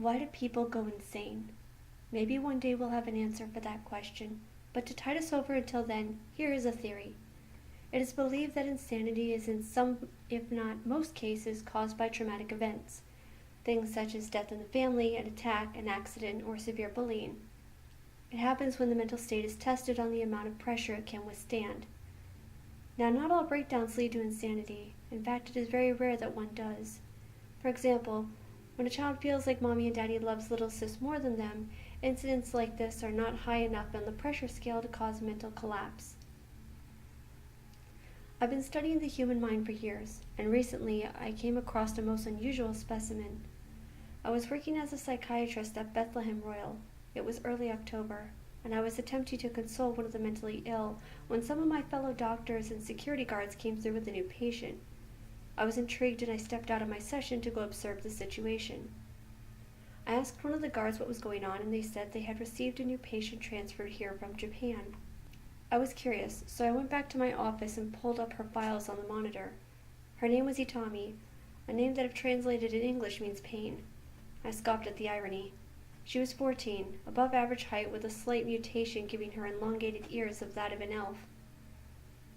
Why do people go insane? Maybe one day we'll have an answer for that question, but to tide us over until then, here is a theory. It is believed that insanity is in some, if not most cases, caused by traumatic events. Things such as death in the family, an attack, an accident, or severe bullying. It happens when the mental state is tested on the amount of pressure it can withstand. Now, not all breakdowns lead to insanity. In fact, it is very rare that one does. For example, when a child feels like mommy and daddy loves little sis more than them, incidents like this are not high enough on the pressure scale to cause mental collapse. I've been studying the human mind for years, and recently I came across a most unusual specimen. I was working as a psychiatrist at Bethlehem Royal. It was early October, and I was attempting to console one of the mentally ill when some of my fellow doctors and security guards came through with a new patient. I was intrigued and I stepped out of my session to go observe the situation. I asked one of the guards what was going on, and they said they had received a new patient transferred here from Japan. I was curious, so I went back to my office and pulled up her files on the monitor. Her name was Itami, a name that if translated in English means pain. I scoffed at the irony. She was 14, above average height with a slight mutation giving her elongated ears of that of an elf.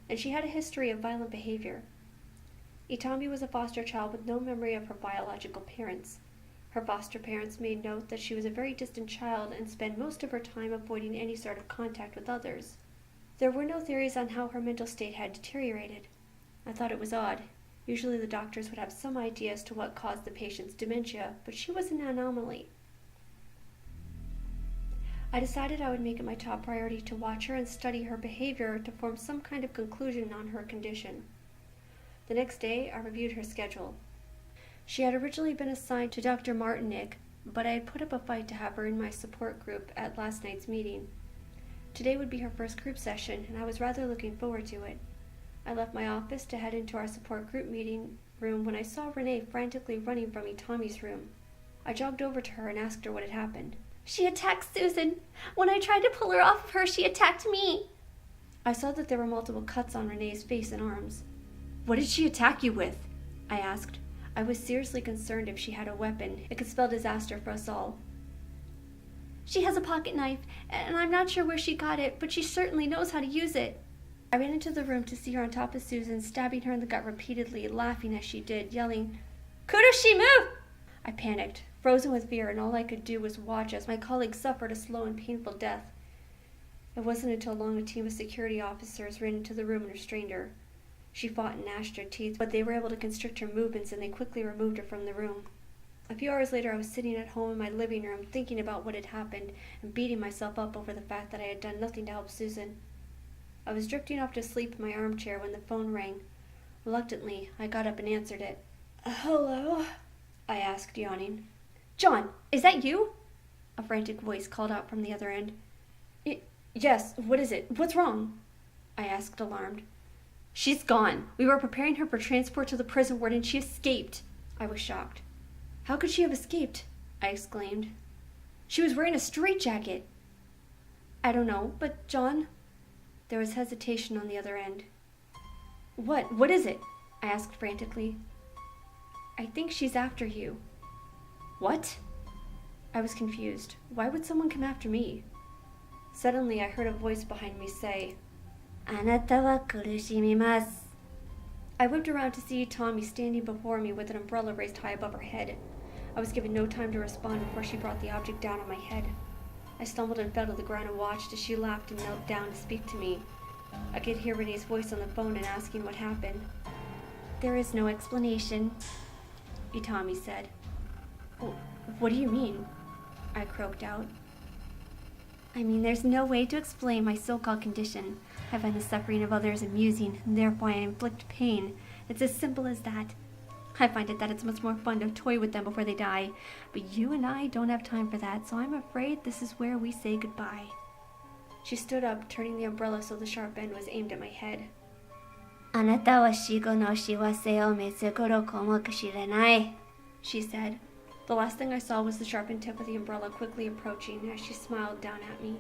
And she had a history of violent behavior. Itami was a foster child with no memory of her biological parents. Her foster parents made note that she was a very distant child and spent most of her time avoiding any sort of contact with others. There were no theories on how her mental state had deteriorated. I thought it was odd. Usually the doctors would have some idea as to what caused the patient's dementia, but she was an anomaly. I decided I would make it my top priority to watch her and study her behavior to form some kind of conclusion on her condition. The next day, I reviewed her schedule. She had originally been assigned to Dr. Martinig, but I had put up a fight to have her in my support group at last night's meeting. Today would be her first group session, and I was rather looking forward to it. I left my office to head into our support group meeting room when I saw Renee frantically running from Itami's room. I jogged over to her and asked her what had happened. She attacked Susan. When I tried to pull her off of her, she attacked me. I saw that there were multiple cuts on Renee's face and arms. What did she attack you with? I asked. I was seriously concerned if she had a weapon. It could spell disaster for us all. She has a pocket knife, and I'm not sure where she got it, but she certainly knows how to use it. I ran into the room to see her on top of Susan, stabbing her in the gut repeatedly, laughing as she did, yelling, "Kurushimu!" I panicked, frozen with fear, and all I could do was watch as my colleague suffered a slow and painful death. It wasn't until long a team of security officers ran into the room and restrained her. She fought and gnashed her teeth, but they were able to constrict her movements, and they quickly removed her from the room. A few hours later, I was sitting at home in my living room, thinking about what had happened, and beating myself up over the fact that I had done nothing to help Susan. I was drifting off to sleep in my armchair when the phone rang. Reluctantly, I got up and answered it. "Hello?" I asked, yawning. "John, is that you?" A frantic voice called out from the other end. Yes, what is it? What's wrong?" I asked, alarmed. "She's gone. We were preparing her for transport to the prison ward and she escaped." I was shocked. "How could she have escaped?" I exclaimed. "She was wearing a straitjacket." "I don't know, but John—" There was hesitation on the other end. What is it?" I asked frantically. "I think she's after you." "What?" I was confused. Why would someone come after me? Suddenly, I heard a voice behind me say, "Anata wa kurushimimasu." I whipped around to see Tommy standing before me with an umbrella raised high above her head. I was given no time to respond before she brought the object down on my head. I stumbled and fell to the ground and watched as she laughed and knelt down to speak to me. I could hear Renee's voice on the phone and asking what happened. "There is no explanation," Itami said. What do you mean?" I croaked out. "I mean, there's no way to explain my so-called condition. I find the suffering of others amusing, and therefore I inflict pain. It's as simple as that. I find it that it's much more fun to toy with them before they die. But you and I don't have time for that, so I'm afraid this is where we say goodbye." She stood up, turning the umbrella so the sharp end was aimed at my head. "Anata wa shigo no shiwase o mitsukuru komo kushirenai," she said. The last thing I saw was the sharpened tip of the umbrella quickly approaching as she smiled down at me.